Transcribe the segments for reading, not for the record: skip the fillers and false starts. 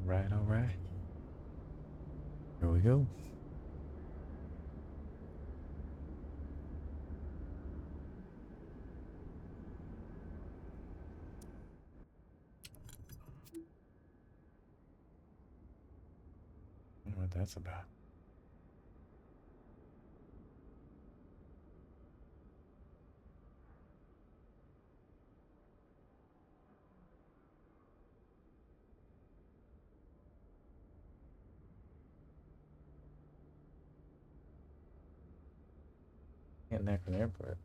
All right. Here we go. I wonder what that's about. At Akron Airport.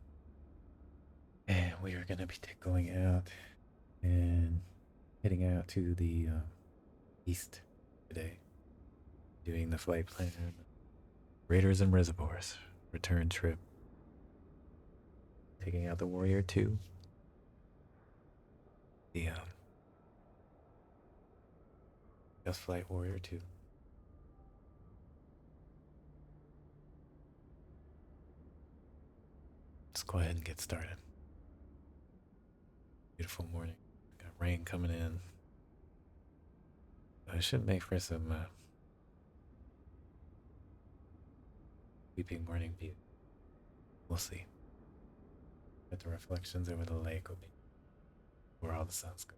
And we are going to be going out and heading out to the east today. Doing the flight plan. Raiders and Reservoirs. Return trip. Taking out the Warrior 2. The Just Flight Warrior 2. Let's go ahead and get started. Beautiful morning. Got rain coming in. I should make for some sweeping morning view. We'll see. But the reflections over the lake will be where all the sun's going.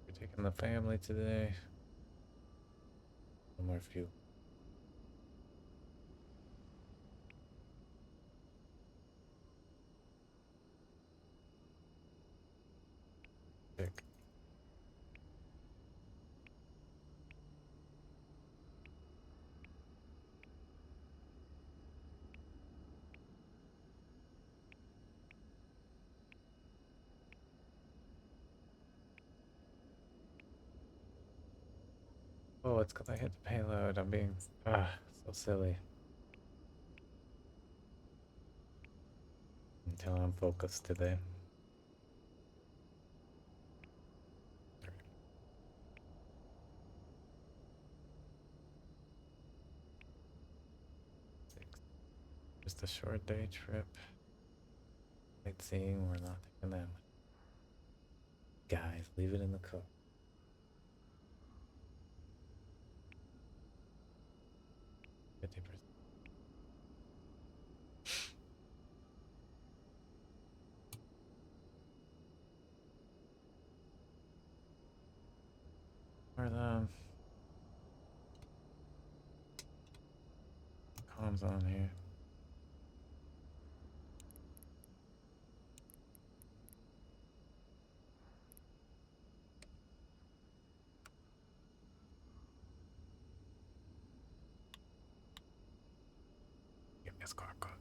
We're taking the family today. No more fuel. Pick. Oh, it's because I hit the payload. I'm being so silly. Until I'm focused today. Just a short day trip. Sightseeing, we're not taking that much. Guys, leave it in the car. 50%. Are the comms on here? Give me a scar code.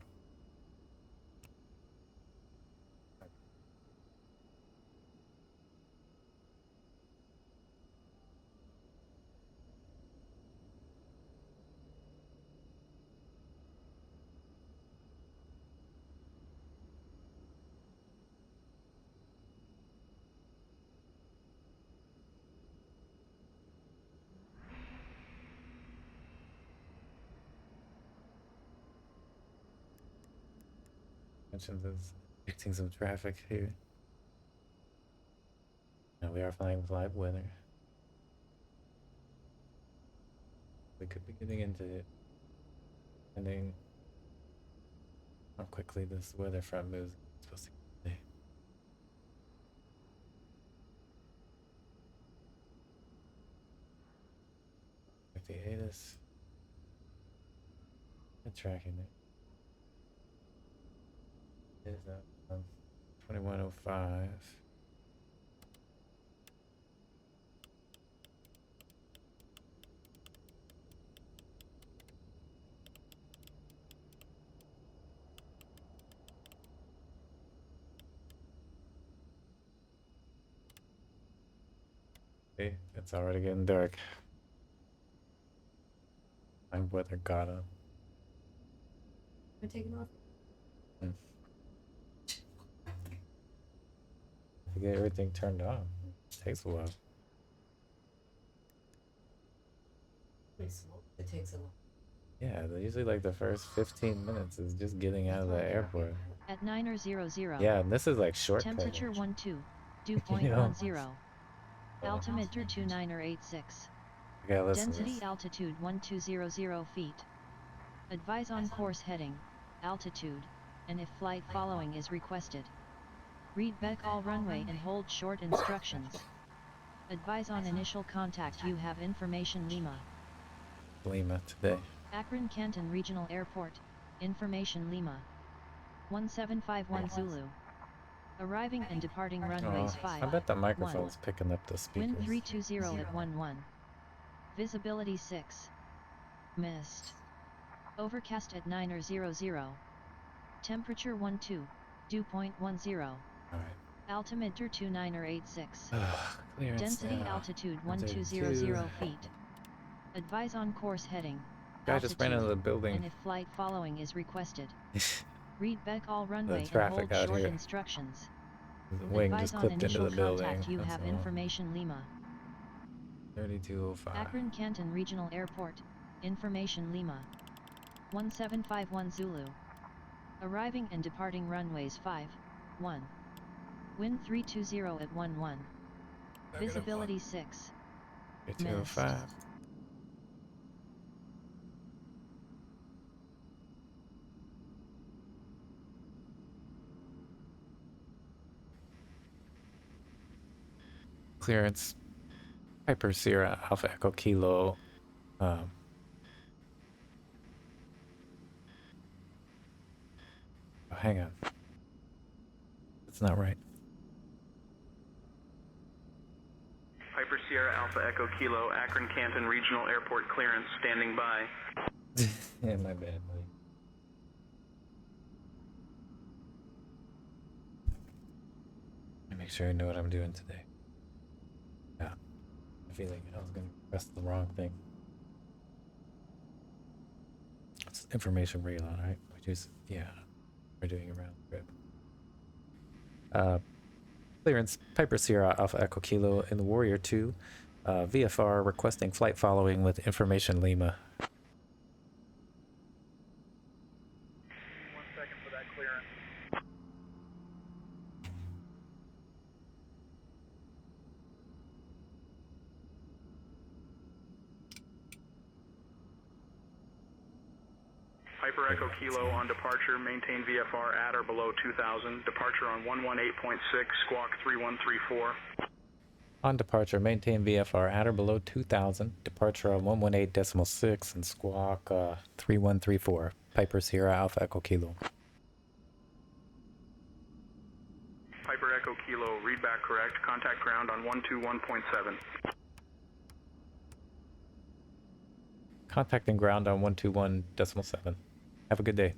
Mentions is fixing some traffic here. Now we are flying with live weather. We could be getting into it, depending how quickly this weather front moves. It's supposed to be today. If they hate us, they're tracking it. Is 2105. See, it's already getting dark. My weather got up. Am I taking off? To get everything turned on, it takes a while. It takes a while. Yeah, usually like the first 15 minutes is just getting out of the airport. At 9:00. Yeah, and this is like shortcut. Temperature 12, dew point You know? 10. Altimeter 2986. Okay, listen. Density altitude 1200 feet. Advise on course heading, altitude, and if flight following is requested. Read back all runway and hold short instructions. Advise on initial contact. You have information Lima. Lima today. Akron-Canton Regional Airport, information Lima. 1751 Zulu. Arriving and departing runways 5. I bet the microphone's picking up the speakers. Wind 320 at 11. Visibility 6. Mist. Overcast at 9:00. Temperature 12, dew point 10. Alright. Altimeter 2986. Clearance Density now. altitude 1200 feet. Advise on course heading. Guy just ran into the building. And if flight following is requested. Read back all runway and traffic hold out short here. instructions. The wing Advise just on clipped into initial the building. contact. You That's have all. information Lima. 3205. Akron-Canton Regional Airport, information Lima. 1751 Zulu. Arriving and departing runways 5, 1. Wind 320 at 11. Visibility 6. 3205. Clearance. Piper Sierra Alpha Echo Kilo. Oh, hang on. That's not right. Piper Sierra Alpha Echo Kilo, Akron-Canton Regional Airport clearance, standing by. Yeah, my bad, buddy. Let me make sure I know what I'm doing today. Yeah. I feel like I was going to press the wrong thing. It's information radar, right? Which is, yeah, we're doing a round trip. Clearance, Piper Sierra Alpha Echo Kilo in the Warrior 2. VFR requesting flight following with information Lima. 1 second for that clearance. Piper Echo Kilo on departure, maintain VFR at or below 2000. Departure on 118.6, squawk 3134. On departure, maintain VFR at or below 2000. Departure on 118.6 and squawk 3134. Piper Sierra Alpha Echo Kilo. Piper Echo Kilo, read back correct. Contact ground on 121.7. Contacting ground on 121.7. Have a good day.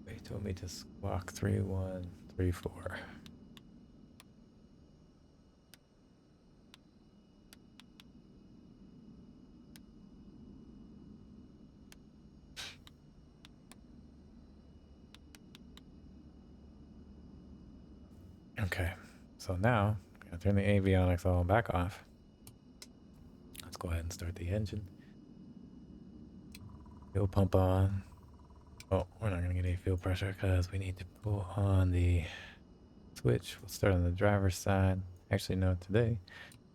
They told me to squawk 3134. Okay, so now I'm gonna turn the avionics all back off. Let's go ahead and start the engine. Fuel pump on. Oh, we're not gonna get any fuel pressure because we need to pull on the switch. We'll start on the driver's side. Actually, no, today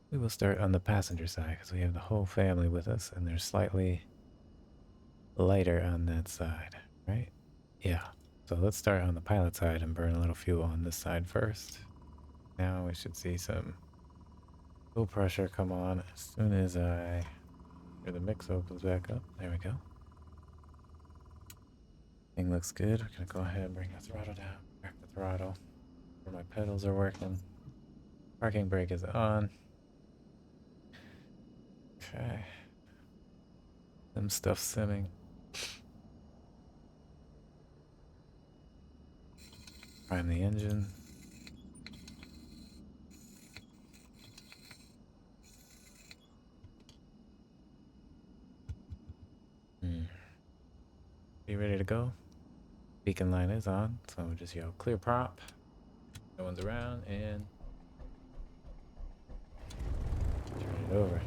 we will start on the passenger side because we have the whole family with us and they're slightly lighter on that side, right? Yeah. So let's start on the pilot side and burn a little fuel on this side first. Now we should see some fuel pressure come on as soon as I Here the mix opens back up. There we go. Thing looks good. We're gonna go ahead and bring the throttle down. Back the throttle. Where my pedals are working. Parking brake is on. Okay. Them stuff simming. Prime the engine. Be ready to go. Beacon line is on, so we'll just yell clear prop. No one's around and turn it over.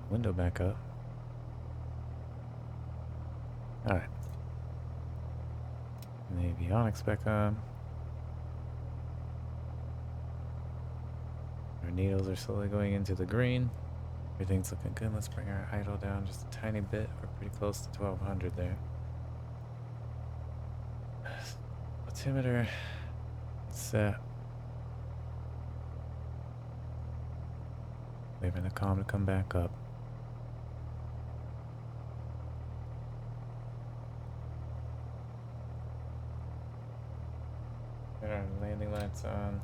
Window back up. Alright. And the avionics back on. Our needles are slowly going into the green. Everything's looking good. Let's bring our idle down just a tiny bit. We're pretty close to 1200 there. Altimeter set. Waiting the calm to come back up. Get our landing lights on.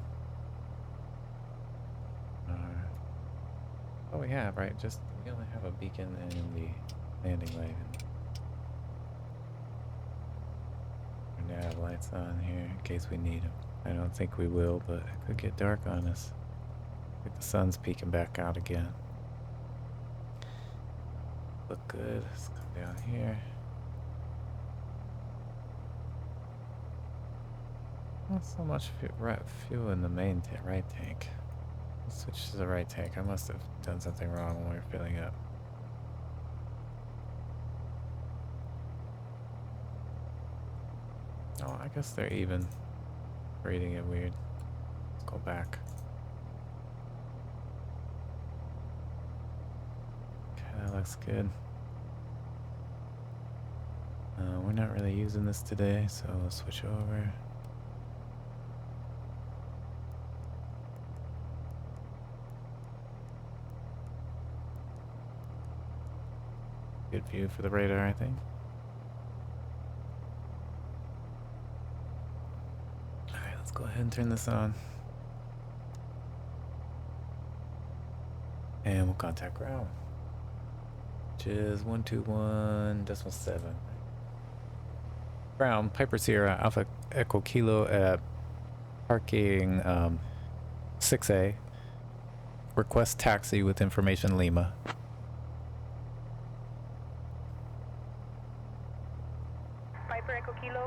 Oh, we have, right? Just, we only have a beacon and the landing light. Our nav lights on here in case we need them. I don't think we will, but it could get dark on us. I think the sun's peeking back out again. Look good. Let's come down here. Not so much fuel in the main right tank. Let's switch to the right tank. I must have done something wrong when we were filling up. Oh, I guess they're even. Reading it weird. Let's go back. Okay, that looks good. We're not really using this today, so we'll switch over. Good view for the radar, I think. Alright, let's go ahead and turn this on. And we'll contact ground. Which is 121.7. Ground, Piper Sierra Alpha Echo Kilo at parking 6A. Request taxi with information Lima.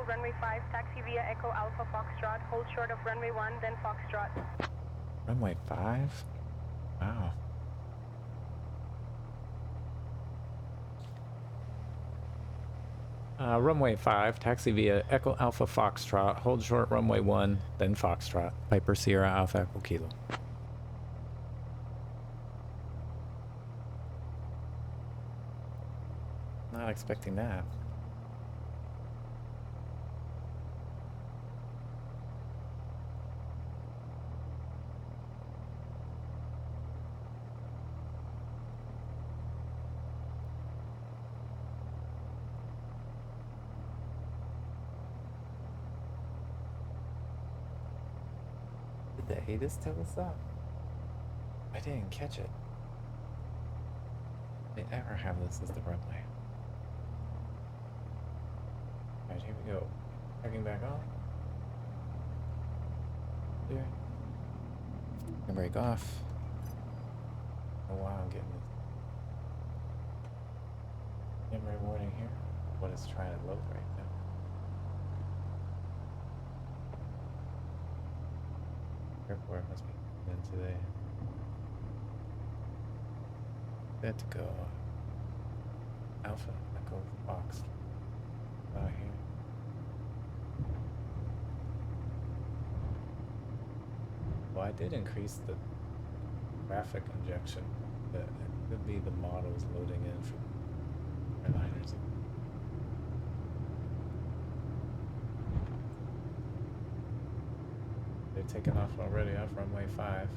Runway 5, taxi via Echo Alpha Foxtrot, hold short of runway 1, then Foxtrot. Runway 5? Wow. Runway 5, taxi via Echo Alpha Foxtrot, hold short runway 1, then Foxtrot, Piper Sierra Alpha Echo Kilo. Not expecting that. Did the ATIS tell us that? I didn't catch it. They ever have this as the runway. Alright, here we go. Checking back on. Clear. And break off. Oh wow, I'm getting this memory warning here. What it's trying to load right now. Airport must be in today. Good to go. Alpha Echo Fox. Out here. Well, I did increase the graphic injection, but it could be the models loading in from airliners. They're taking off already off runway 5.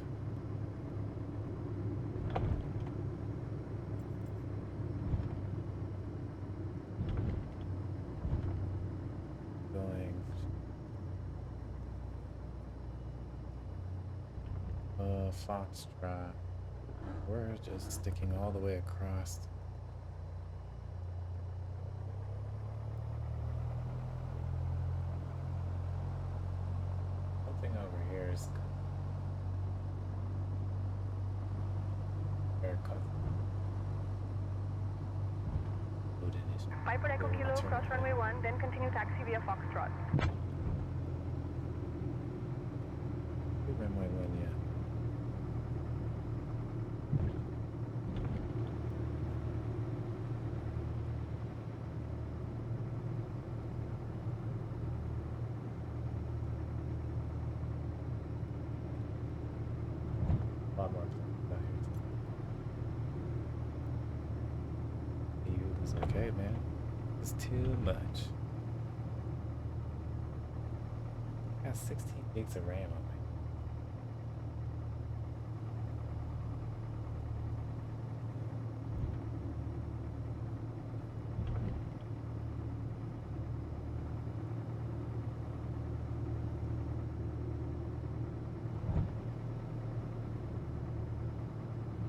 Going Foxtrot. We're just sticking all the way across. Something over here is haircut. Loaded is 5 Echo Kilo, cross runway 1, then continue taxi via Foxtrot. runway 1 yet. A lot more planes out here. You was like, hey man, it's too much. Got 16 gigs of RAM on me.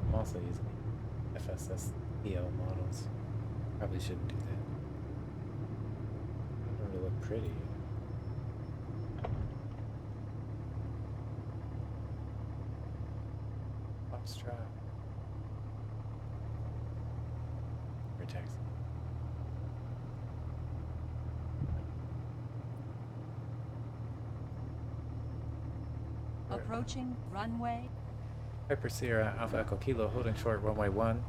I'm also using FSSPL models. Probably shouldn't do that. It doesn't really look pretty. Foxtrot. For taxi. Approaching runway. Piper Sierra Alpha Echo Kilo holding short runway 1.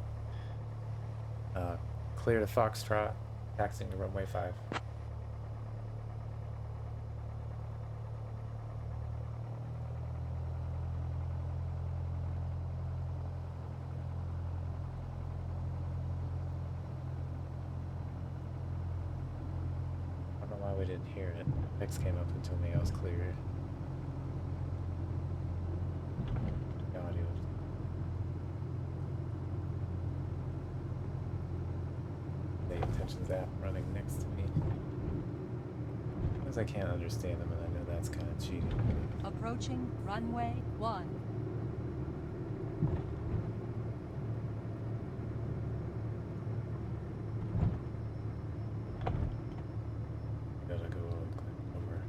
Clear to Foxtrot, taxiing to runway 5. I don't know why we didn't hear it. Next came up and told me I was cleared. The audio was pay attention's app running next to me. Because I can't understand them and I know that's kind of cheating. Approaching runway 1. Gotta go over.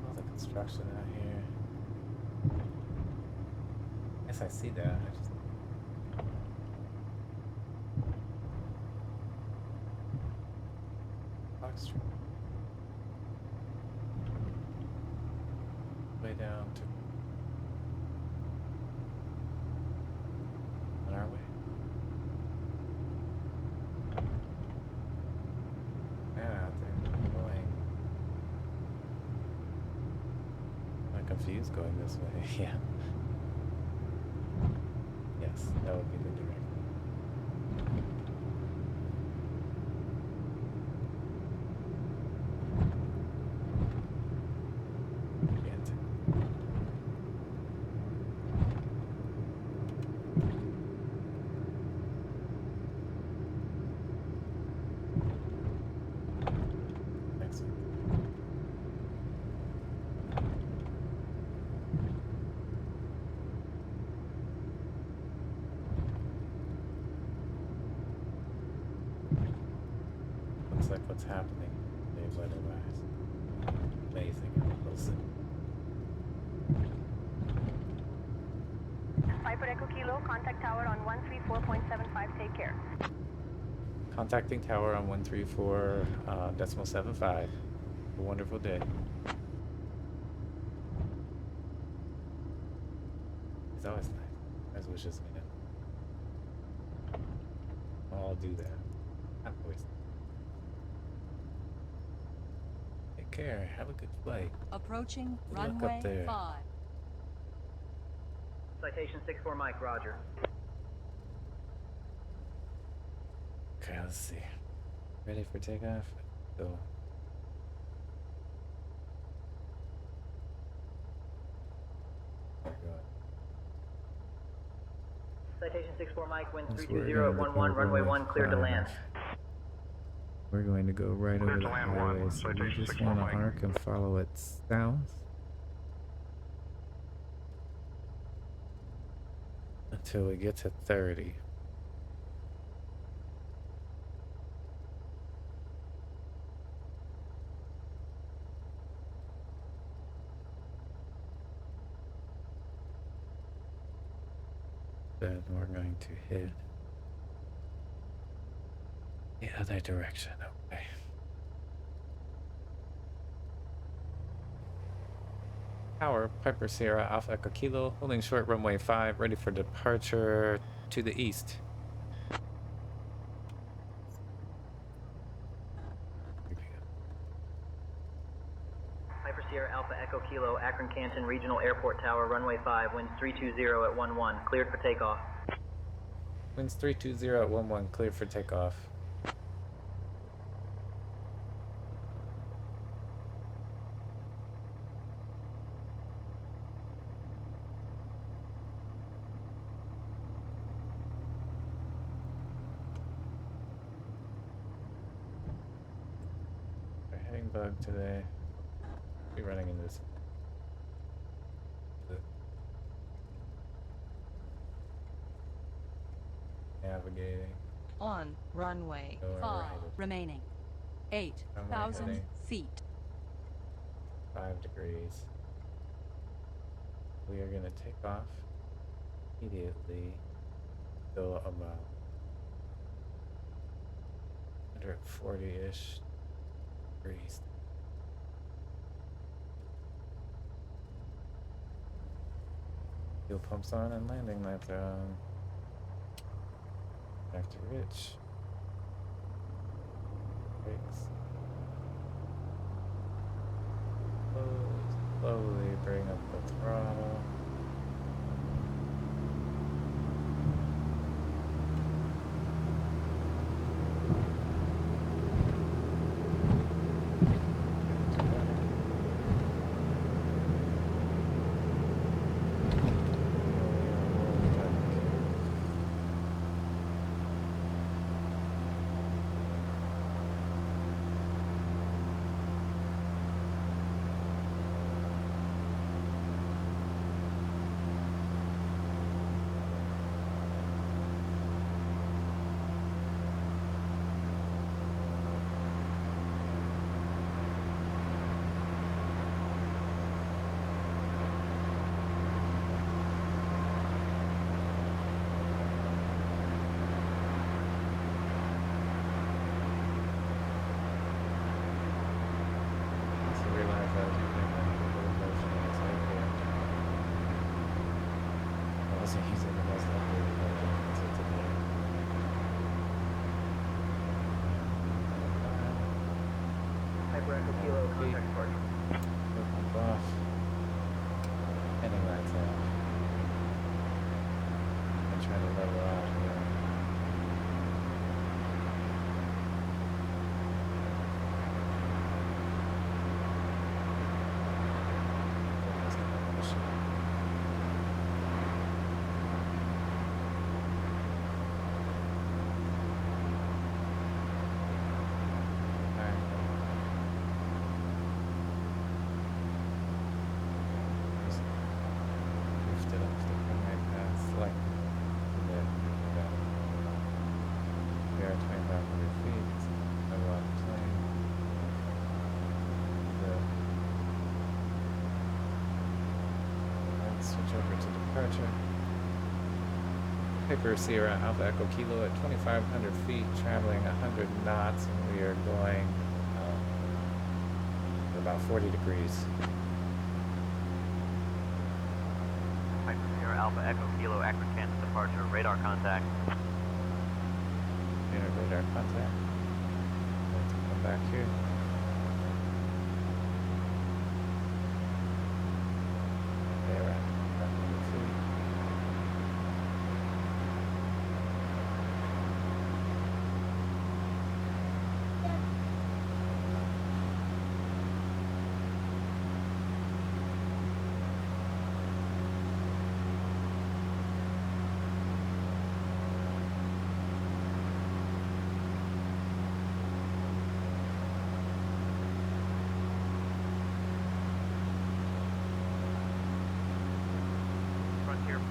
All the construction out here. Yes, I see that. I just Foxtrot. Way down to on our way. Man out there going. I'm confused going this way. Yeah. Yes, that would be the direct. Looks like what's happening weather-wise. Amazing how close it. 5 Echo Kilo, contact tower on 134.75, take care. Contacting tower on 134.75. A wonderful day. It's always nice. Best wishes me now. I'll do that. Not always. Take care. Have a good flight. Approaching Good luck up runway there. 5. Citation 64 Mike, roger. Okay, let's see. Ready for takeoff? Go. my God. Citation 64 Mike, wind Yes, 320 we're at gonna 11, depart runway 1, cleared to 5. land. We're going to go right Clear over to the land highway, 1, so we citation just 64 want to Mike. arc and follow its sounds until we get to 30. Then we're going to hit the other direction. Okay. Tower, Piper Sierra, Alpha Echo Kilo, holding short runway 5, ready for departure to the east. Piper Sierra Alpha Echo Kilo, Akron-Canton Regional Airport Tower, runway 5, winds 320 at 11, cleared for takeoff. Winds 320 at 11, cleared for takeoff. We're heading bug today. Be running into this. Navigating. On runway Know where we're 5 headed. remaining. Runway 8,000 heading. feet. 5 degrees. We are going to take off immediately. Go about 140-ish degrees. Fuel pumps on and landing lights on. Back to Rich. Brakes. Slowly bring up the throttle. Piper Echo Kilo, contact departure. Pump off. Heading lights out. And try to level out here. Piper Sierra Alpha Echo Kilo at 2,500 feet, traveling 100 knots, and we are going at about 40 degrees. Piper Sierra Alpha Echo Kilo, Akron-Canton departure, radar contact. Radar contact. Let's come back here. There, at 100 feet.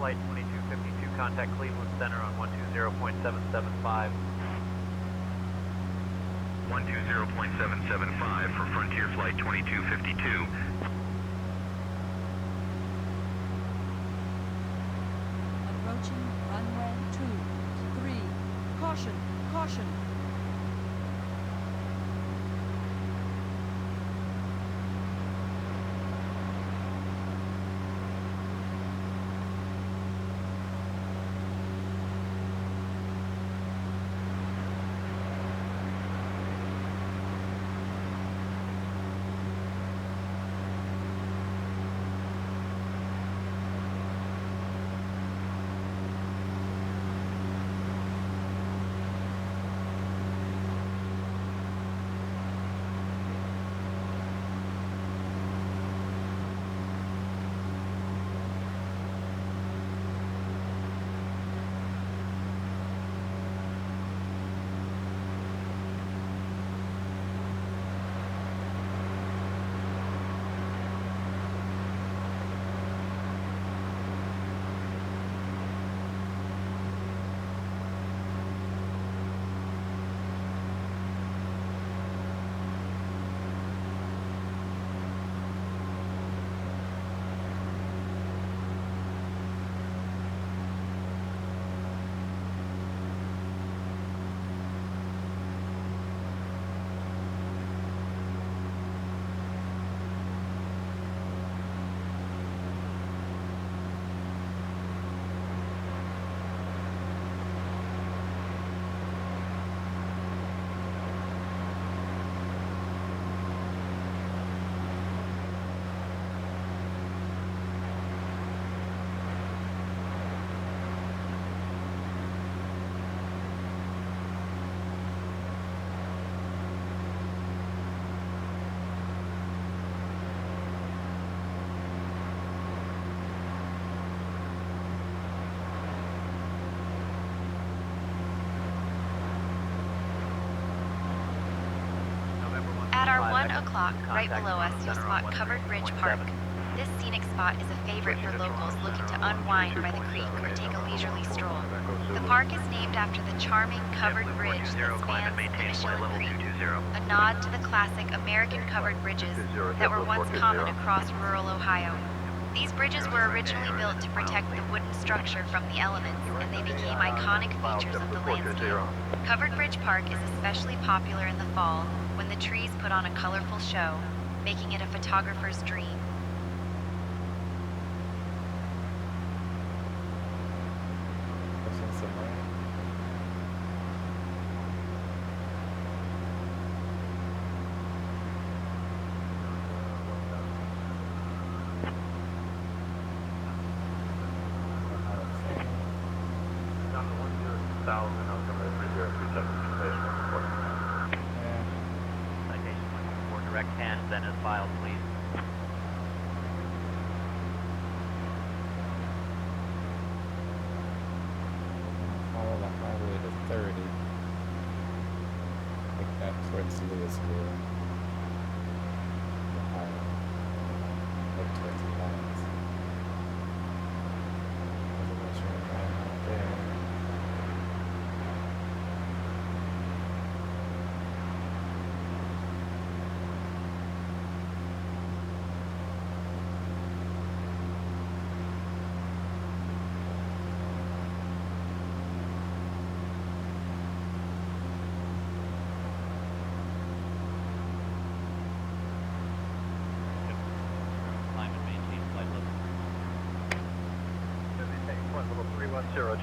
Flight 2252, contact Cleveland Center on 120.775. 120.775 for Frontier Flight 2252. Approaching runway 23. Caution, caution. At our 1 o'clock, right below us, you'll spot Covered Bridge Park. This scenic spot is a favorite for locals looking to unwind by the creek or take a leisurely stroll. The park is named after the charming covered bridge that spans the Michelin Creek, a nod to the classic American covered bridges that were once common across rural Ohio. These bridges were originally built to protect the wooden structure from the elements, and they became iconic features of the landscape. Covered Bridge Park is especially popular in the fall when the trees put on a colorful show, making it a photographer's dream.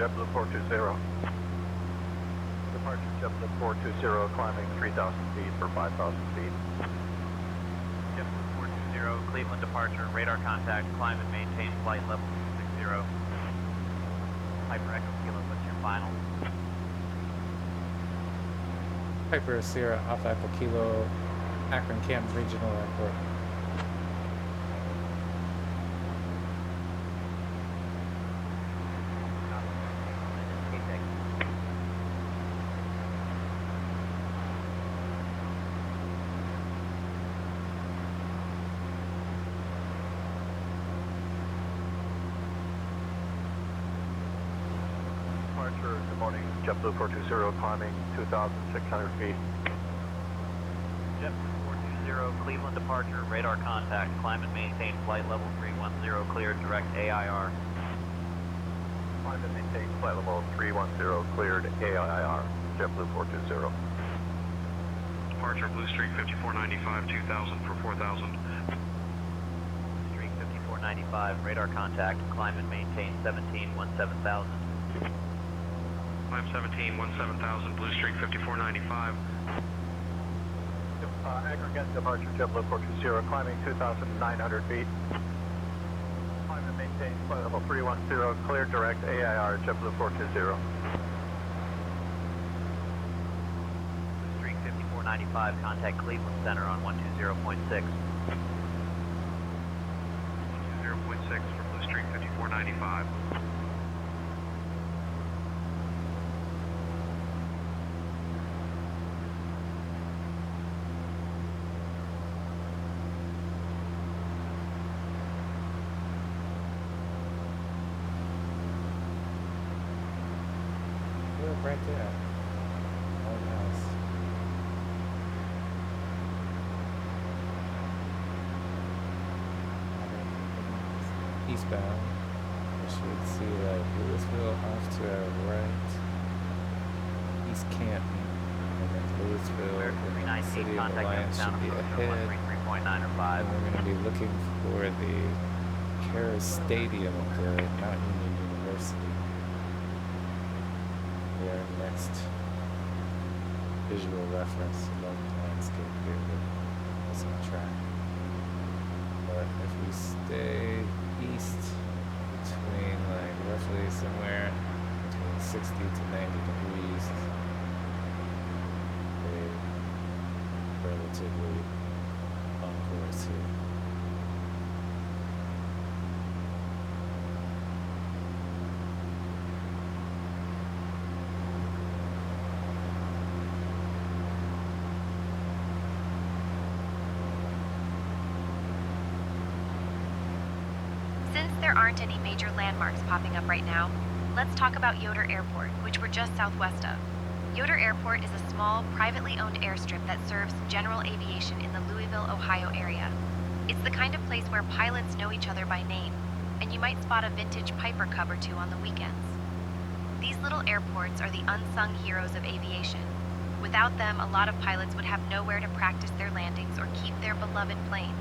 JetBlue 420. Departure JetBlue 420, climbing 3,000 feet for 5,000 feet. JetBlue 420, Cleveland departure, radar contact, climb and maintain flight level 260. Piper Echo Kilo, what's your final? Piper Sierra Alpha Echo Kilo, Akron-Canton Regional Airport. departure, good morning. JetBlue 420 climbing 2,600 feet. JetBlue 420, Cleveland departure, radar contact, climb and maintain flight level 310, cleared, direct AIR. Climb and maintain flight level 310, cleared AIR. JetBlue 420. Departure Blue Streak 5495, 2000 for 4000. Streak 5495, radar contact, climb and maintain 17,17000. Climb 17,17000, Blue Streak 5495. Akron-Canton departure, JetBlue 420, climbing 2,900 feet. Climb and maintain flight level 310, cleared, direct AIR, JetBlue 420. 95, contact Cleveland Center on 120.6. 120.6 for Blue Streak 5495. Look right there. Oh, nice. Eastbound. You should see like Louisville off to our right. East Canton. And then Louisville and then the city of Alliance should be ahead. And we're going to be looking for the Harris Stadium of the Mount Union University. We are next visual reference along the landscape here that is on track. But if we stay east between like roughly somewhere between 60 to 90 degrees, we're relatively on course here. Since there aren't any major landmarks popping up right now, let's talk about Yoder Airport, which we're just southwest of. Yoder Airport is a small, privately owned airstrip that serves general aviation in the Louisville, Ohio area. It's the kind of place where pilots know each other by name, and you might spot a vintage Piper Cub or two on the weekends. These little airports are the unsung heroes of aviation. Without them, a lot of pilots would have nowhere to practice their landings or keep their beloved planes.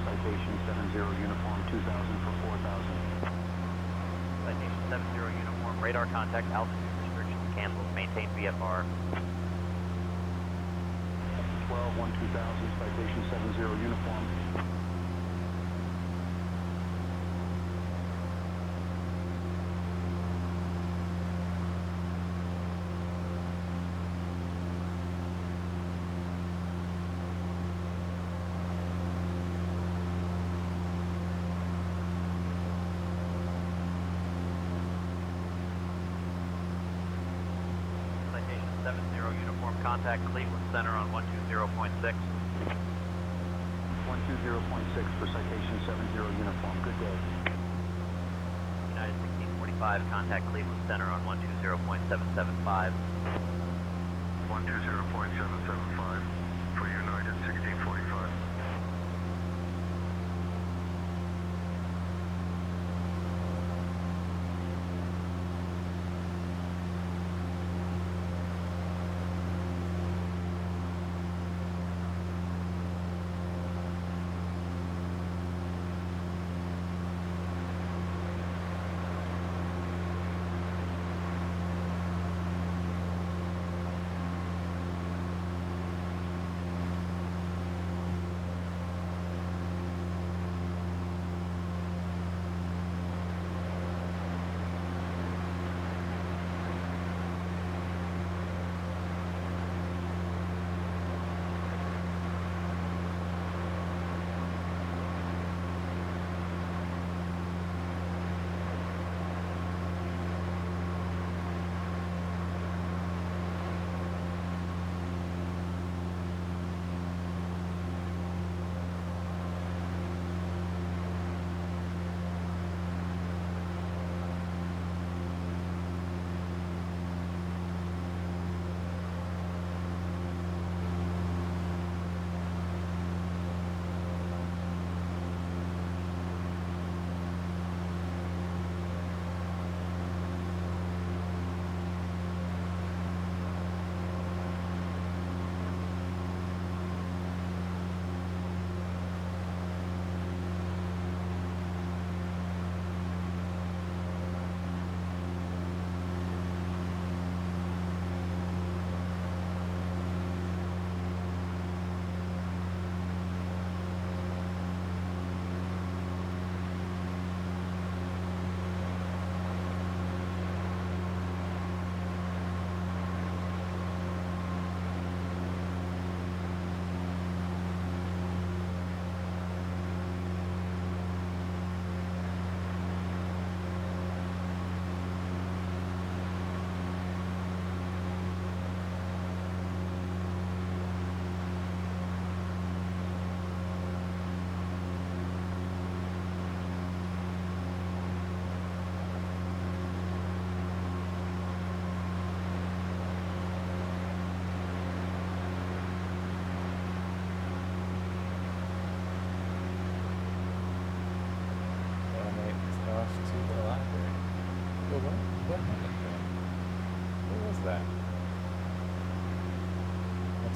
Citation 70 uniform 2000 for 4000. Citation 70 uniform, radar contact, altitude restrictions canceled, maintain VFR. 12 1 2000, citation 70 uniform. Citation 70 uniform, contact Cleveland Center on 120.6. 120.6 for citation 70 uniform. Good day. United 1645, contact Cleveland Center on 120.775. 120.775 for United 1645.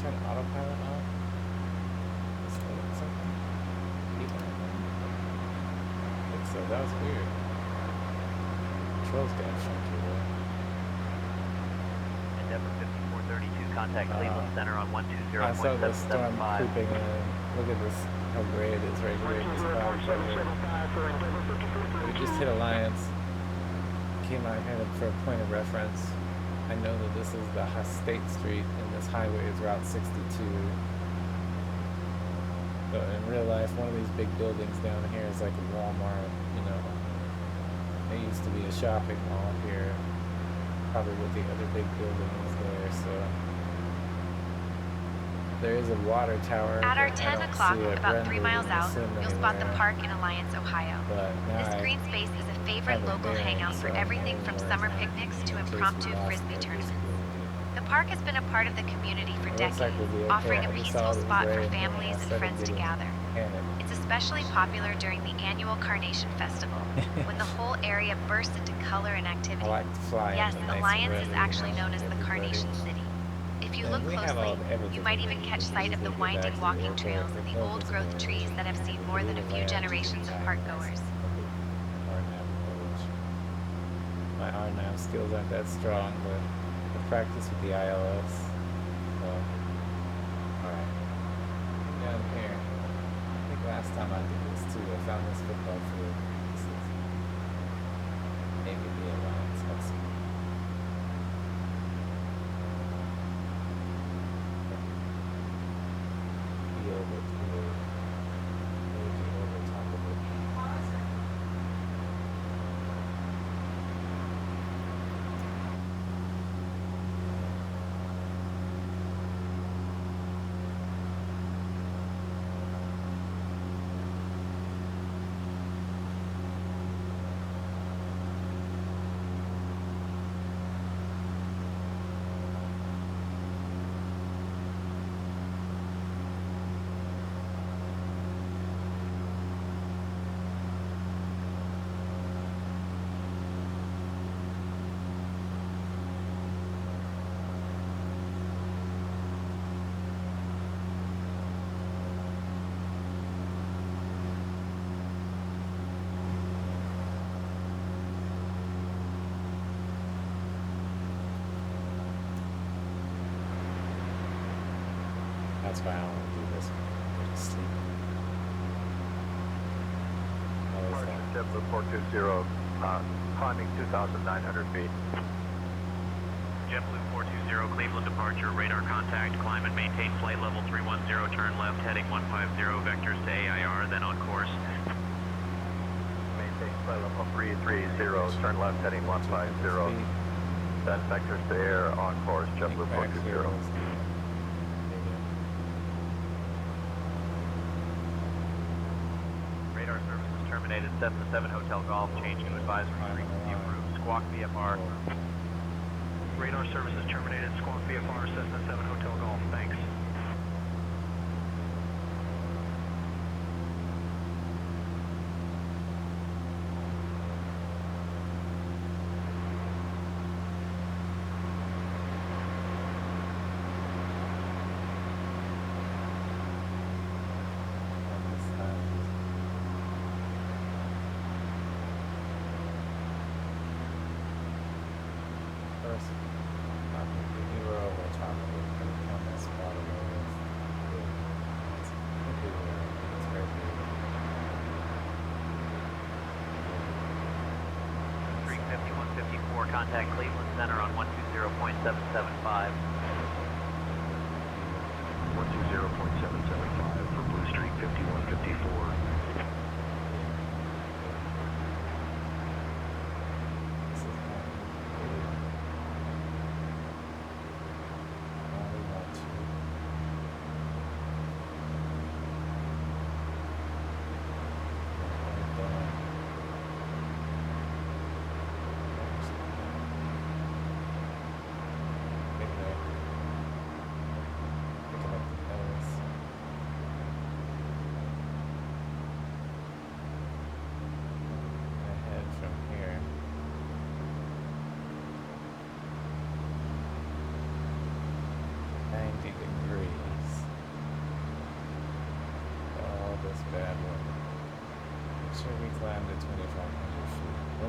turn autopilot off? Is that something? Keep on it? I think so. That was weird. Controls got funky though. Endeavor 5432, contact Cleveland Center on I saw the storm 120.775. creeping in. Look at this, how gray it is right here in this cloud cover. We just hit Alliance. Came out here for a point of reference. I know that this is the State Street and this highway is Route 62. So in real life, one of these big buildings down here is like a Walmart, you know. There used to be a shopping mall here, probably with the other big buildings there, so. There is a water tower. At our but 10 I don't o'clock, see it about 3 rendered miles in the out, sim you'll spot the anywhere. park in Alliance, Ohio. But now This I green space is a favorite have a local bearing, hangout for so everything from I'm summer worried picnics to in case we impromptu lost frisbee it, tournaments. basically. The park has been a part of the community for It looks like decades, we'll be okay. offering a I just peaceful saw it was spot for raining, and families I and started friends to getting gather. panicked. It's especially popular during the annual Carnation Festival, when the whole area bursts into color and I activity. like to fly Yes, in the nice Alliance is weather, actually you know, known as the everybody. Carnation City. If you And look we have closely, everything you might we even need. catch We can sight of the easily get back winding to the walking airport trails with and the no old-growth visibility. trees that have seen We more could than a even few land generations of using park-goers. RNAV approach. My RNAV skills aren't that strong, but I practice with the ILS. So, alright. Down here. I think last time I did this too, I found this football field. This is maybe the Alliance. Let's see. Field with maybe over top of it. That's why I want to do this when I go to sleep. How is Departure that? JetBlue 420, climbing 2,900 feet. JetBlue 420, Cleveland departure, radar contact, climb and maintain flight level 310, turn left, heading 150, vectors to AIR, then on course. Maintain flight level 330, turn left, heading 150. Then vectors to air, on course, JetBlue 420. Radar services terminated, 7-7 Hotel Golf, change to advisory frequency approved, Squawk VFR. Radar services terminated, Squawk VFR, Cessna 7 Hotel Golf, thanks. First, we were over top of it, and on that spot of it. It's very big. Street 5154, contact Cleveland Center on 120.775. 120.775 for Blue Street 5154. This is not all we want to. Picking up the nose.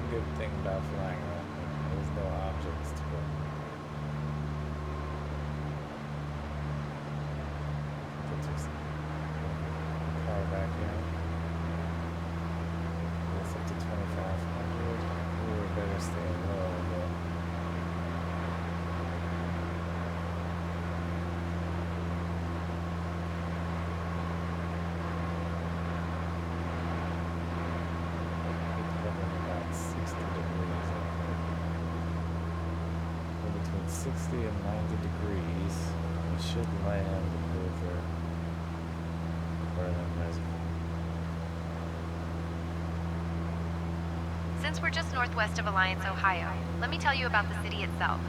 good thing about flying around there. There's no objects to it. Get your car back in. It's up to 2,500. We better stay low, but about 60 degrees. So between 60 and 90 degrees, we should land over Berlin Reservoir. Since we're just northwest of Alliance, Ohio, let me tell you about the city itself.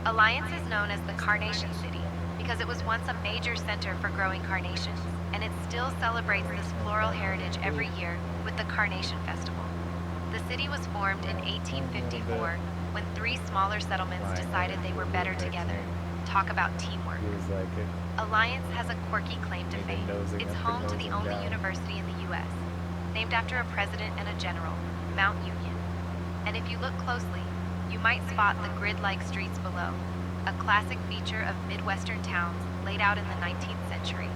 Alliance is known as the Carnation City because it was once a major center for growing carnations, and it still celebrates this floral heritage every year with the Carnation Festival. The city was formed in 1854 when 3 smaller settlements decided they were better together. Talk about teamwork. Feels like it. Alliance has a quirky claim to fame. It's home to the only university in the U.S., named after a president and a general, Mount Union. And if you look closely, you might spot the grid-like streets below, a classic feature of Midwestern towns laid out in the 19th century.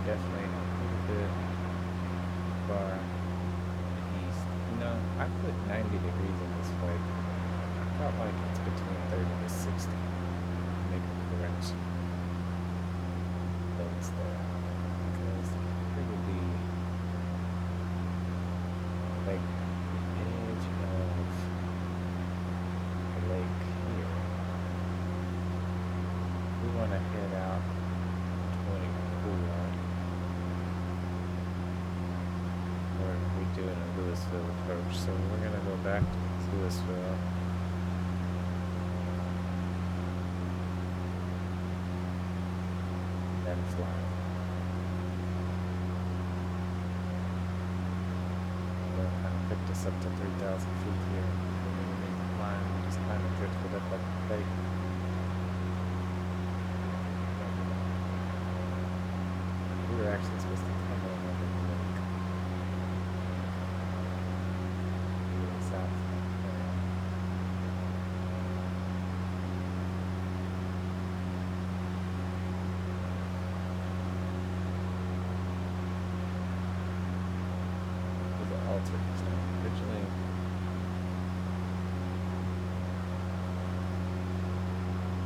Definitely a little bit far east. You know, I put 90 degrees in this flight. I felt like it's between 30 to 60. Make a correction. But it's there. Because it would be like the edge of the lake here. We want to head out 24. Doing a Louisville approach, so we're gonna go back to Louisville. Then fly. Well, kind of picked us up to 3,000 feet here. We didn't climb, we just kind of drifted up like a plate. We were actually supposed to come over the lake. Originally,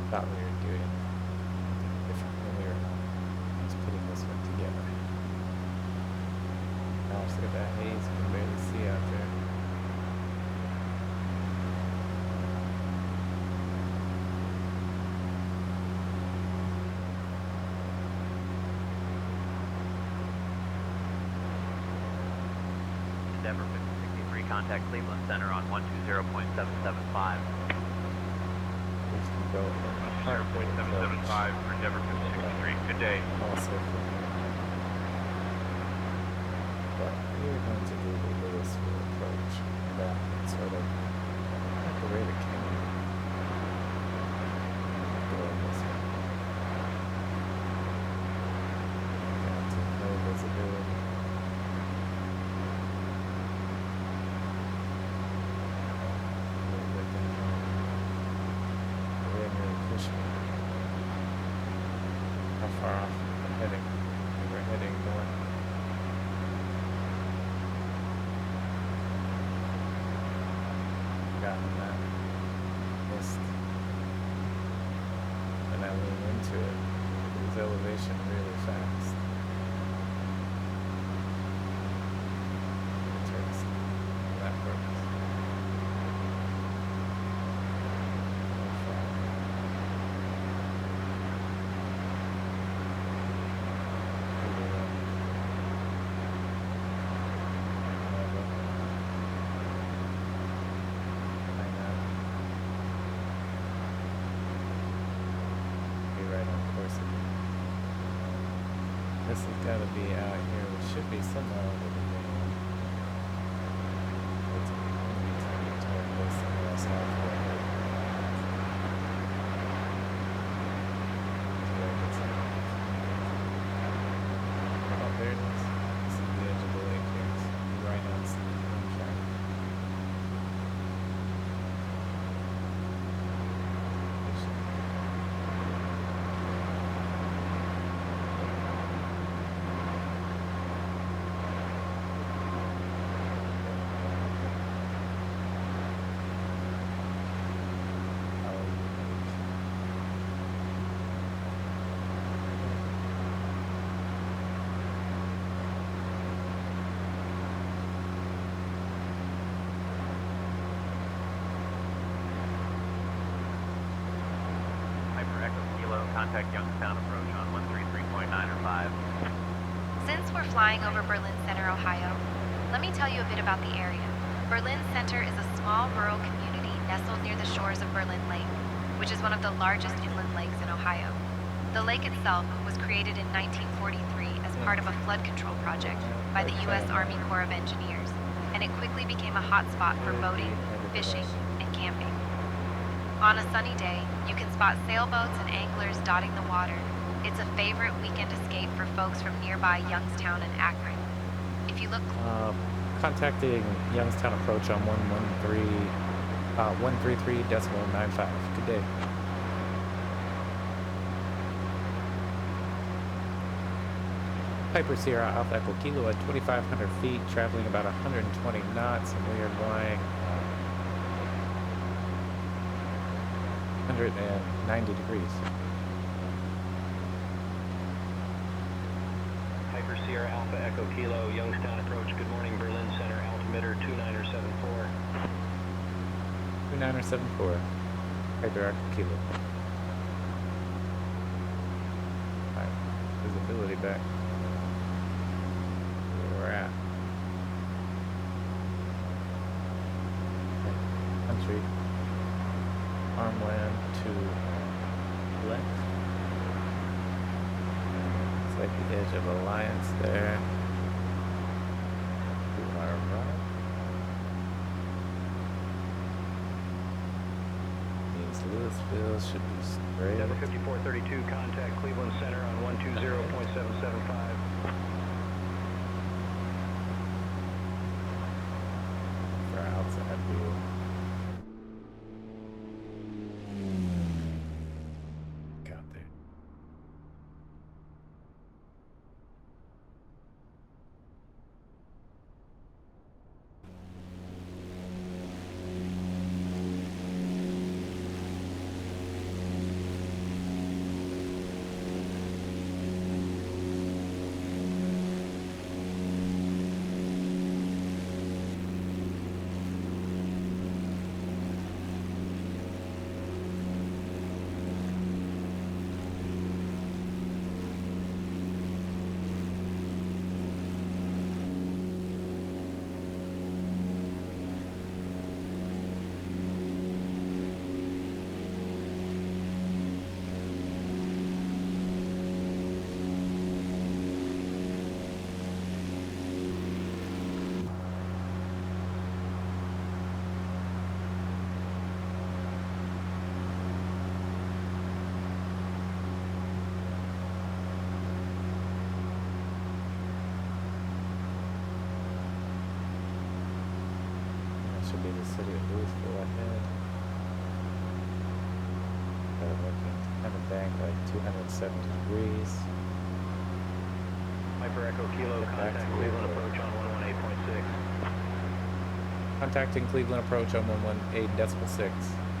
thought we were doing something different when we were just putting this one together. Now let's look at that haze you can barely see out there. Endeavor 5063, contact Cleveland Center on 120.775. We can go in a heartbeat approach. 0.775 for Endeavor 5063. Good day. Also from here. But we are going to do the Louisville approach. That sort of at the rate it came. Doing this one. Got to no visibility. How far off I'm heading? We're heading north. Gotten that mist. And I lean into it. It was elevation really fast. Interesting. That works. Right This has got to be out here. It should be somewhere over the dam. It's going to be time to turn this somewhere else out for it. Oh, there it is. This is the edge of the lake here. It's right on track. Contact Youngstown approach on 133.9 or 5. Since we're flying over Berlin Center, Ohio, let me tell you a bit about the area. Berlin Center is a small rural community nestled near the shores of Berlin Lake, which is one of the largest inland lakes in Ohio. The lake itself was created in 1943 as part of a flood control project by the U.S. Army Corps of Engineers, and it quickly became a hot spot for boating, fishing, and camping. On a sunny day, you can spot sailboats and anglers dotting the water. It's a favorite weekend escape for folks from nearby Youngstown and Akron. If you look... Contacting Youngstown approach on 133.95. Good day. Piper Sierra Alpha Echo Kilo at 2,500 feet, traveling about 120 knots, and we are going 190 degrees. Piper Sierra Alpha Echo Kilo, Youngstown approach. Good morning, Berlin Center, altimeter 2974. 2974. Piper Echo Kilo. Alright, visibility back. Where we're at. Country. Farmland to left. It's like the edge of Alliance there. To our right. Means Louisville should be straight. Denver 5432, contact Cleveland Center on 120.775. For outside view. Should be the city of Louisville ahead. Looking kind of bank like 270 degrees. Piper Echo Kilo, contact Cleveland approach on 118.6. Contacting Cleveland approach on 118.6.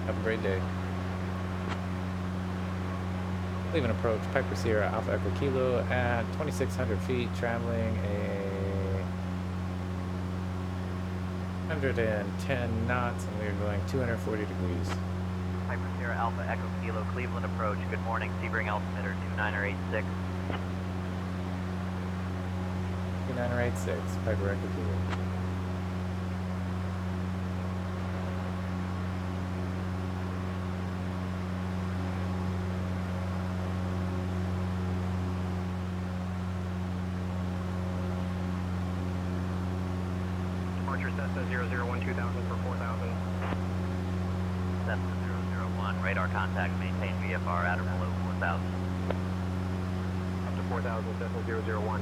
Have a great day. Cleveland approach, Piper Sierra Alpha Echo Kilo at 2,600 feet, traveling a 110 knots, and we are going 240 degrees. Piper Sierra Alpha Echo Kilo, Cleveland approach. Good morning, Sebring altimeter 2986. 2986, Piper Echo Kilo. radar contact. Maintain VFR at or below 4,000. Up to 4,000, Cessna 001.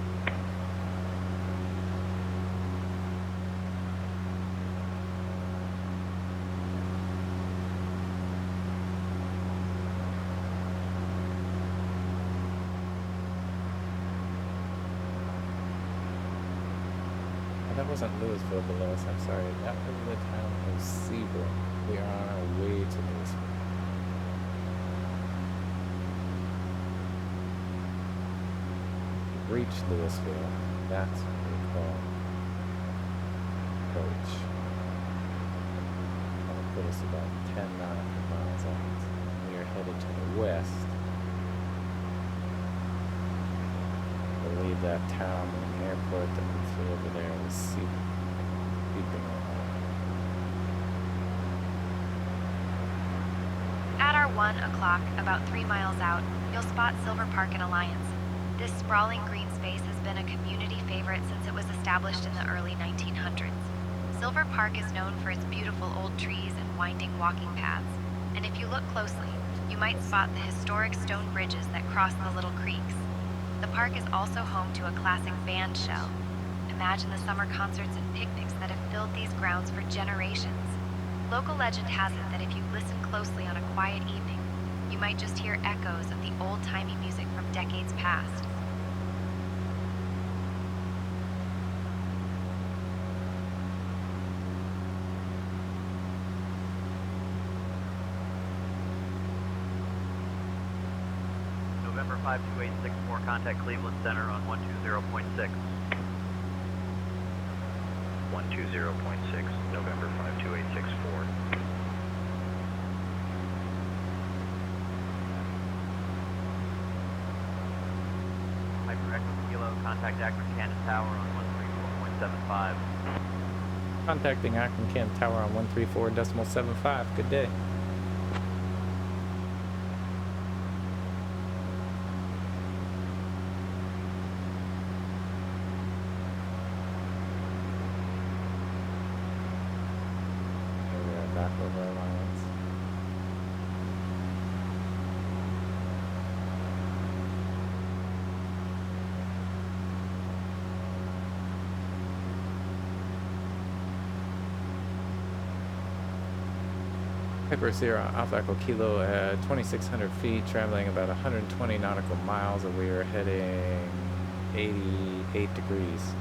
That wasn't Louisville below us, I'm sorry. That was the town of Sebring. We are on our way to Louisville. We've reached Louisville. That's what we call approach. That'll put us about 10 nautical miles out. We are headed to the west. I believe that town and airport that we flew over there was Sebring, Ohio. At our 1 o'clock, about 3 miles out, you'll spot Silver Park and Alliance. This sprawling green space has been a community favorite since it was established in the early 1900s. Silver Park is known for its beautiful old trees and winding walking paths. And if you look closely, you might spot the historic stone bridges that cross the little creeks. The park is also home to a classic band shell. Imagine the summer concerts and picnics that have filled these grounds for generations. Local legend has it that if you listen closely on a quiet evening, you might just hear echoes of the old-timey music from decades past. November 52864, contact Cleveland Center on 120.6. 120.6, November 52864. Hyper Echo Kilo, contact Akron-Canton Tower on 134.75. Contacting Akron-Canton Tower on 134.75. Good day. Back over Alliance. Hyper Sierra Alpha Echo Kilo at 2,600 feet, traveling about 120 nautical miles, and we are heading 88 degrees.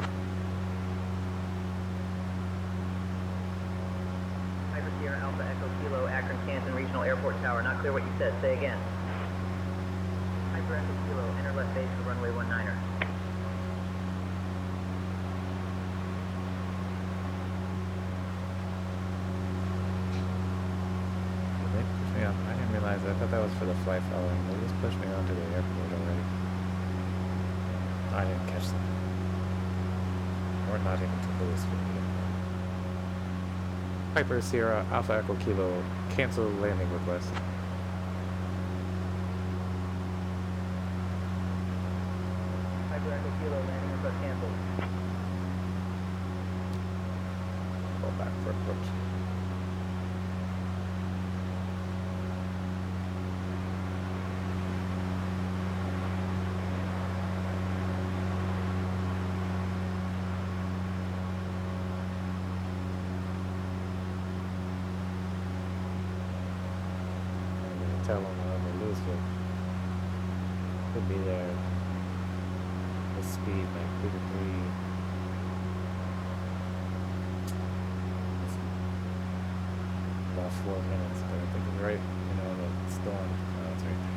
Sierra Alpha Echo Kilo, Akron-Canton Regional Airport Tower. Not clear what you said. Say again. Hyper Echo Kilo, enter left base for runway 19er. They pushed me on. I didn't realize that. I thought that was for the flight following. They just pushed me onto the airport already. I didn't catch that. We're not even to Louisville yet. Hyper Sierra Alpha Echo Kilo, cancel landing request. Hyper Echo Kilo, landing request canceled. Go back for approach. Tell them over Louisville could be there with speed like 2 to 3. About 4 minutes, but I think it's right, you know, the storm clouds right there.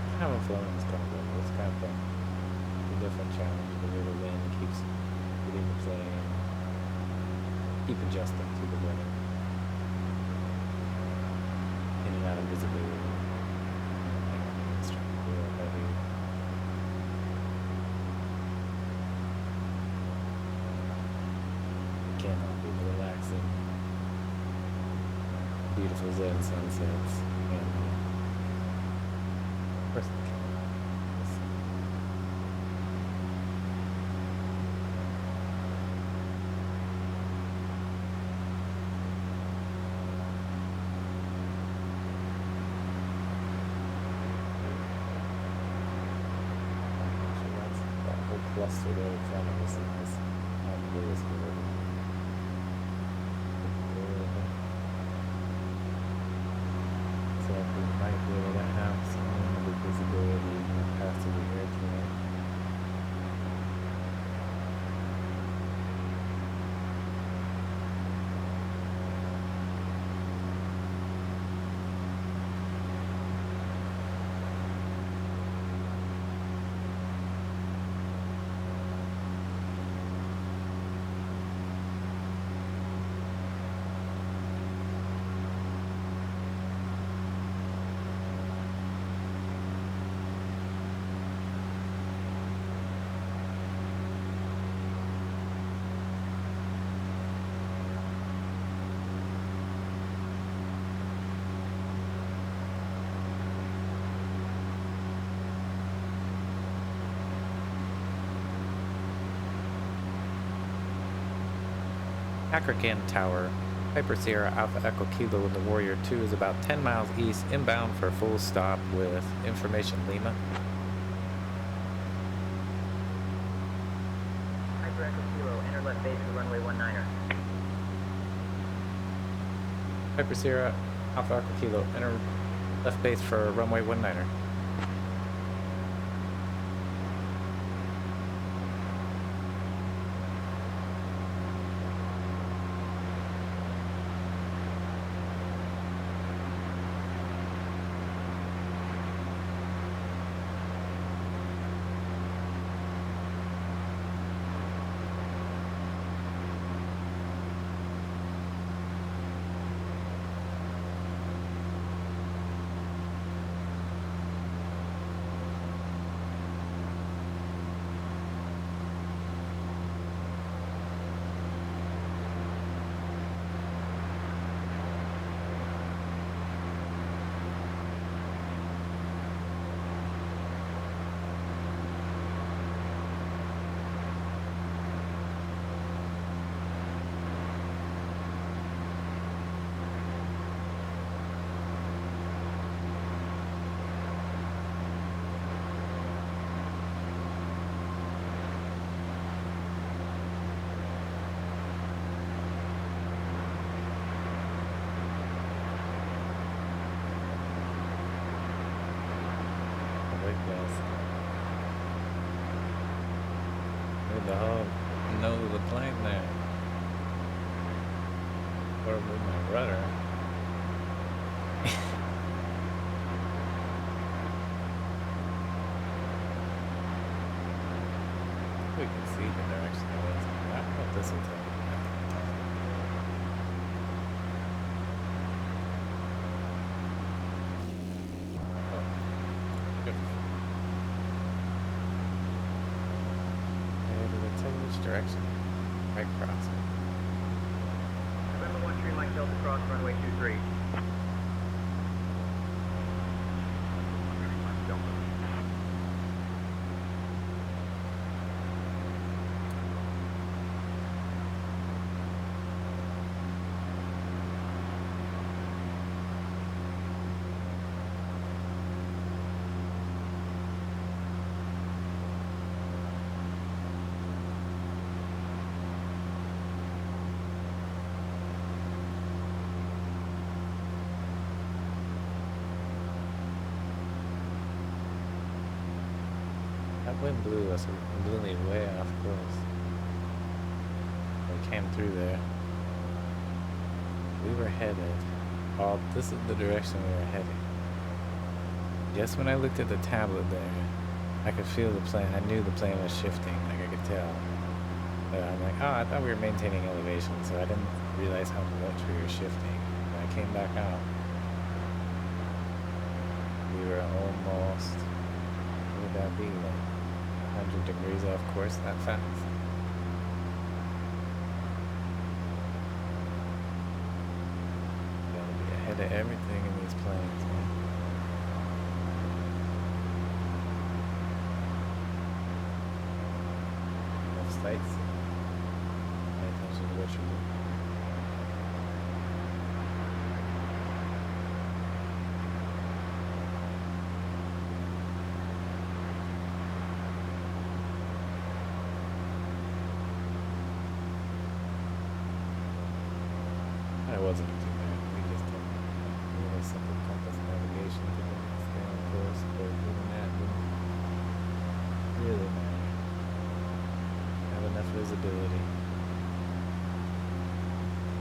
I haven't flown this kind of weather. It's kind of fun. It's a different challenge. The way the wind keeps getting the plane, keep adjusting to the weather. In and out of visibility. It's trying to feel heavy. Cannot be relaxing. Beautiful zen sunsets. And course I can. Let's see. Actually, that's that whole cluster there in front of us is not blue as good. So we might be able to have some limited visibility past the airport. Akron-Canton Tower, Piper Sierra Alpha Echo Kilo in the Warrior 2 is about 10 miles east, inbound for a full stop with information Lima. Piper Echo Kilo, enter left base for runway 19er. Piper Sierra Alpha Echo Kilo, enter left base for runway 19er. The whole nose of the plane there. Or with my rudder. We can see the direction of it. I don't know if this will tell you. Direction. Right crossing. November 1 Mike Delta cross runway 23. That wind blew us completely way off course. We came through there. We were headed. This is the direction we were heading. Just when I looked at the tablet there, I could feel the plane. I knew the plane was shifting, like I could tell. But I'm like, oh, I thought we were maintaining elevation, so I didn't realize how much we were shifting. When I came back out, we were almost, what would that be, like 100 degrees off course that fast? Gotta be ahead of everything in these planes, man. sightseeing. Pay attention to what you're doing. It wasn't too bad. We just took a really simple compass navigation to stay on course, but even that didn't really matter. Have enough visibility.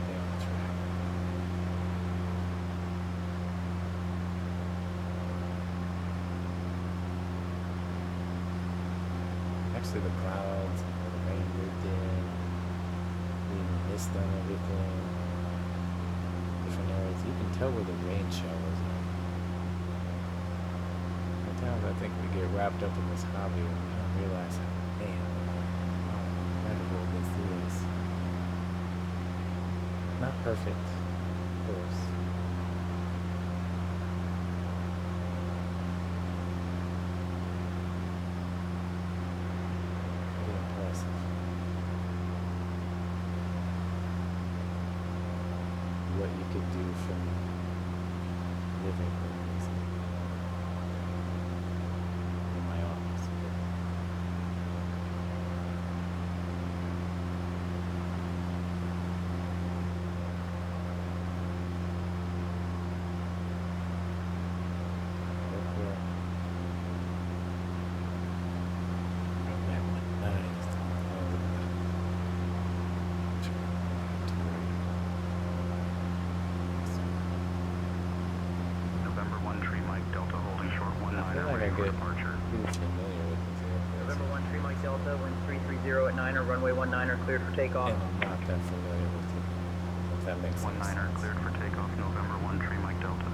Stay on track. Actually, the clouds, the rain moved in, leaving mist on everything. Different areas. You can tell where the rain showers are. Sometimes I think we get wrapped up in this hobby and we don't realize how incredible this is. Not perfect, of course. Pretty impressive. What you could do from living rooms in my office. November 1 Tree Mike Delta holding short 19 I feel like I get departure. pretty familiar with this airport. November 1 Tree Mike Delta, wind 330 at 9er, runway 19er, cleared for takeoff. And I'm not that familiar with it. If that makes any 19er sense. cleared for takeoff. November 1 Tree Mike Delta.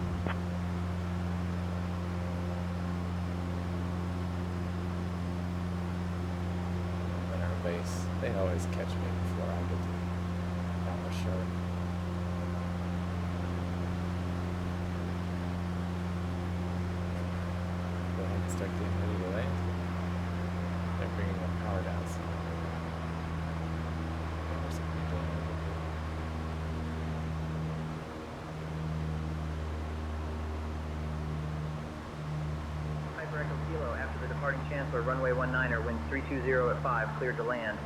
In our base, they always catch me before I get to our show. Go ahead and start getting ready to land. They're bringing the power down some. There's something doing over here. Piper Echo Kilo, after the departing Chancellor, runway 19er, wind 320 at 5, cleared to land.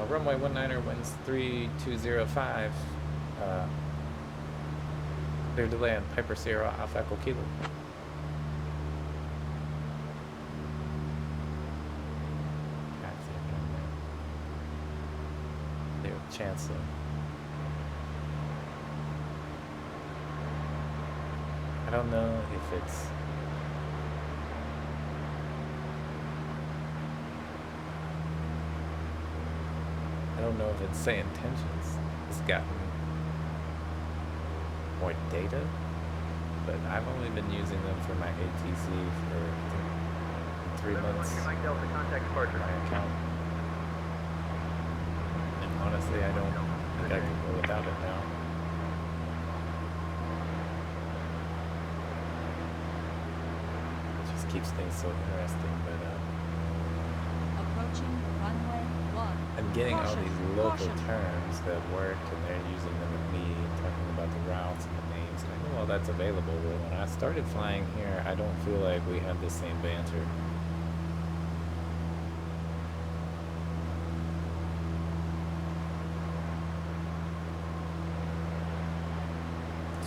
Runway 19er, winds 3205. Cleared to land. Piper Sierra off Echo Kilo. There, Chancellor. I don't know if it's say intentions. It's gotten more data, but I've only been using them for my ATC for 3 months. Mike Delta, contact departure. My account. And honestly, I don't think I can go without it now. It just keeps things so interesting, but Approaching runway 1. I'm getting all Caution, these local caution. terms that work, and they're using them with me, talking about the routes and the names, and I know all that's available, but when I started flying here, I don't feel like we have the same banter.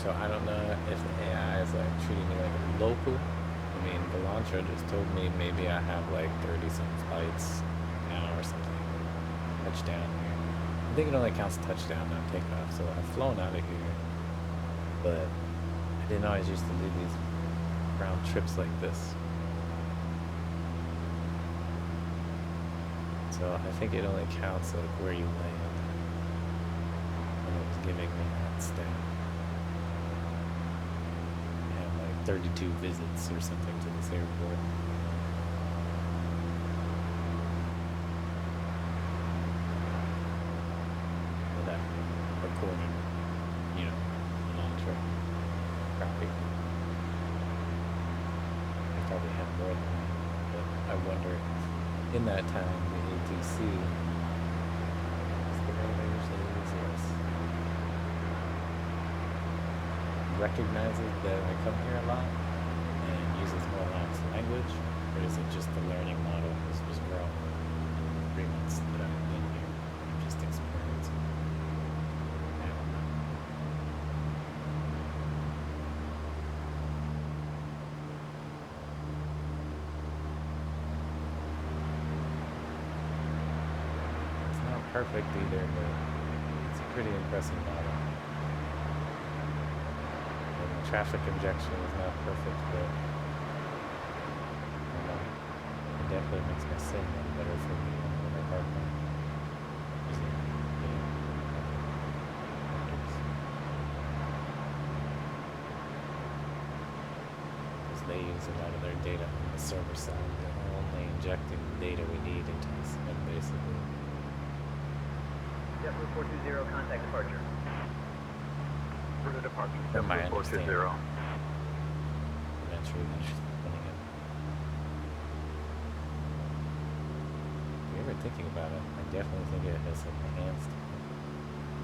So I don't know if the AI is like treating me like a local. I mean, the launcher just told me maybe I have like 30-some flights now or something. Touchdown here. I think it only counts touchdown, not takeoff. So I've flown out of here, but I didn't always used to do these round trips like this. So I think it only counts like where you land. And it was giving me that stat. I have like 32 visits or something to this airport. That according, you know, launcher traffic. more than that. But I wonder, in that time, the ATC is the way they usually use this. Recognizes that I come here a lot and uses more Lax language, or is it just the learning model has just grown in 3 months that I've been here? I'm just experiencing. I don't know. It's not perfect either, but it's a pretty impressive model. And the traffic injection is not perfect, but I don't know. It definitely makes my signal better for me when I park my using the vectors. Because they use a lot of their data on the server side. They're only injecting the data we need into the system, basically. JetBlue 420, contact departure. For the departure, From my JetBlue 420. Eventually, running it. If you're ever thinking about it, I definitely think it has an enhanced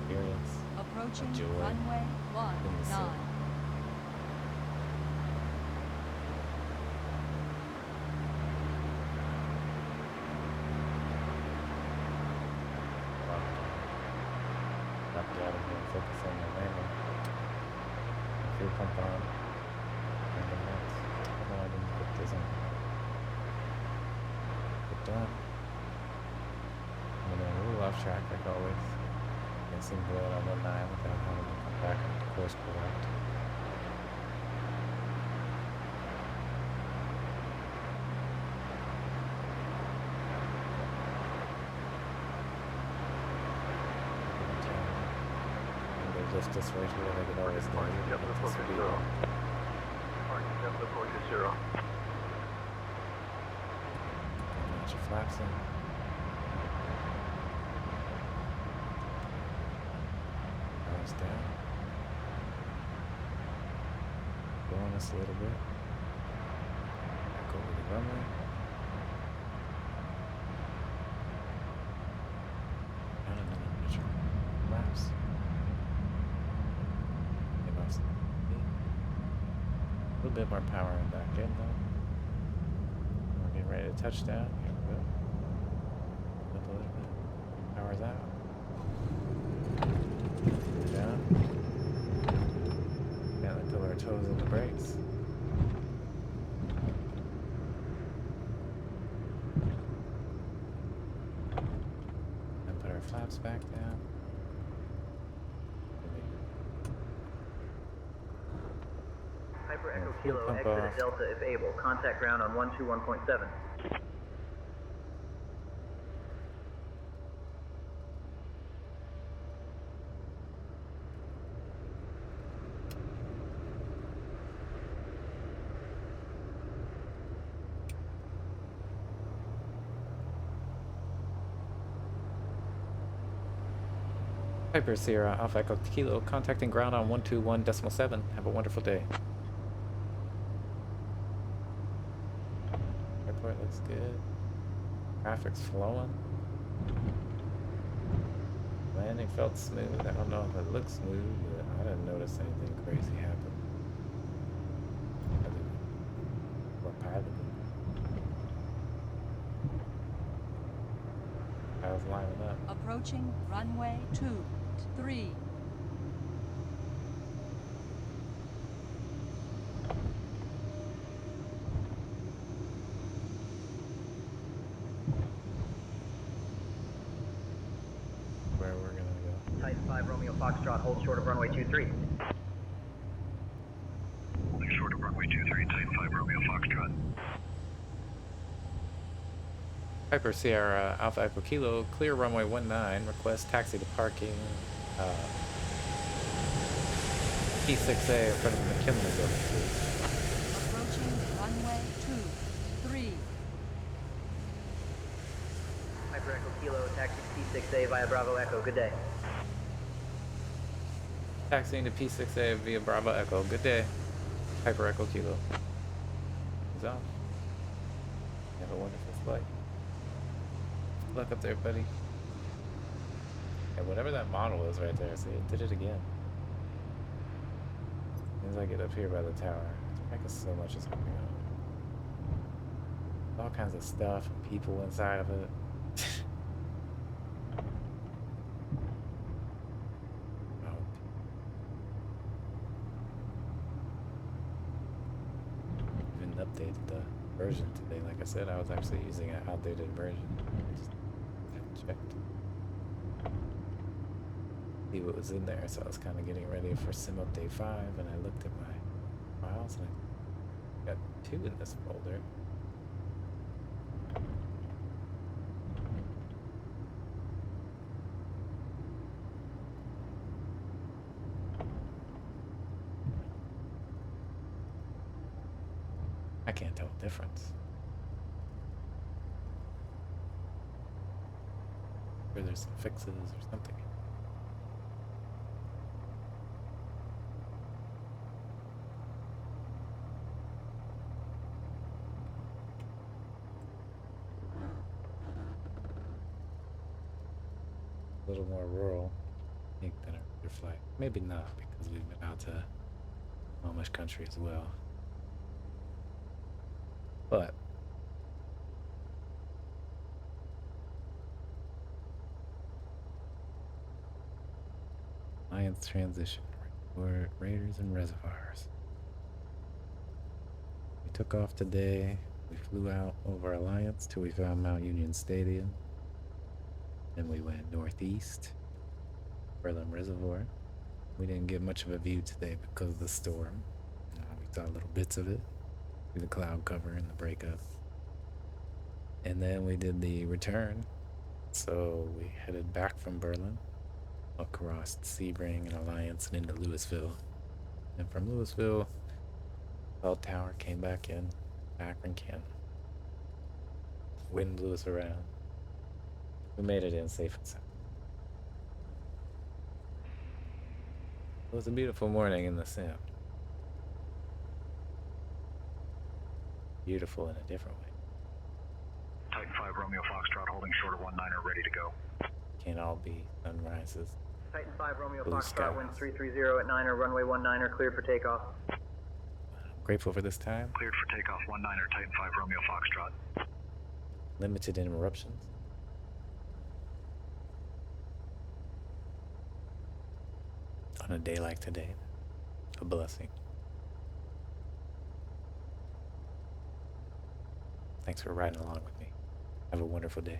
experience. Approaching Joy runway in the city. 19. Drop it out of here and focus on the landing. Fuel pump on. Landing lights. Oh no, I didn't put this on. Put that. And then we're off track like always. Can seem to go out on 19 without having to come back and course correct. Lift this right here like it always does. JetBlue 420. Departure, JetBlue 420. Match your flaps in. Eyes down. Blowing us a little bit. Back over the runway. Down another measure. Flaps. A little bit more power in back end though. We're getting ready to touch down. Here we go. Up a little bit. Power's out. Down. Can't let our toes in the brakes. And put our flaps back down. Hyper Echo Fuel Kilo, pump exit off. at Delta if able. Contact ground on 121.7. Piper Sierra, Alpha Echo Kilo, contacting ground on 121.7. Have a wonderful day. Airport looks good. Traffic's flowing. Landing felt smooth. I don't know if it looks smooth, but I didn't notice anything crazy happen. Or piloting. I was lining up. Approaching runway 23. Where we're gonna go. Type 5 Romeo Foxtrot, hold short of runway 23. Short of runway 23, type 5 Romeo Foxtrot. Piper Sierra, Alpha Echo Kilo, clear runway 19, request taxi to parking, P6A in front of the McKinley building, please. Approaching runway 23. Hyper Echo Kilo, taxi to P6A via Bravo Echo. Good day. Taxiing to P6A via Bravo Echo, good day. Piper Echo Kilo. He's off. Have a wonderful flight. Good luck up there, buddy. And whatever that model is right there, see, it did it again. As soon as I get up here by the tower, it's so much is going on. All kinds of stuff and people inside of it. Even updated the version today. Like I said, I was actually using an outdated version. I just haven't checked. See what was in there, so I was kind of getting ready for Sim Update 5, and I looked at my files, and I got 2 in this folder. I can't tell the difference. Or there's some fixes or something. A little more rural, I think, than our other flight. Maybe not, because we've been out to Amish country as well. But Alliance transition, Raiders and Reservoirs. We took off today. We flew out over Alliance till we found Mount Union Stadium. Then we went northeast, Berlin Reservoir. We didn't get much of a view today because of the storm. We saw little bits of it through the cloud cover and the breakup. And then we did the return. So we headed back from Berlin, across Sebring and Alliance and into Louisville. And from Louisville, Bell Tower came back in, Akron-Canton. Wind blew us around. We made it in safe and sound. It was a beautiful morning in the sim. Beautiful in a different way. Titan 5 Romeo Foxtrot holding short of 19er, ready to go. Can't all be sunrises. Titan 5 Romeo Blue Foxtrot, skies. wind 330 at 9er, runway 19er, cleared for takeoff. Grateful for this time. Cleared for takeoff 19er, Titan 5 Romeo Foxtrot. Limited interruptions. On a day like today, a blessing. Thanks for riding along with me. Have a wonderful day.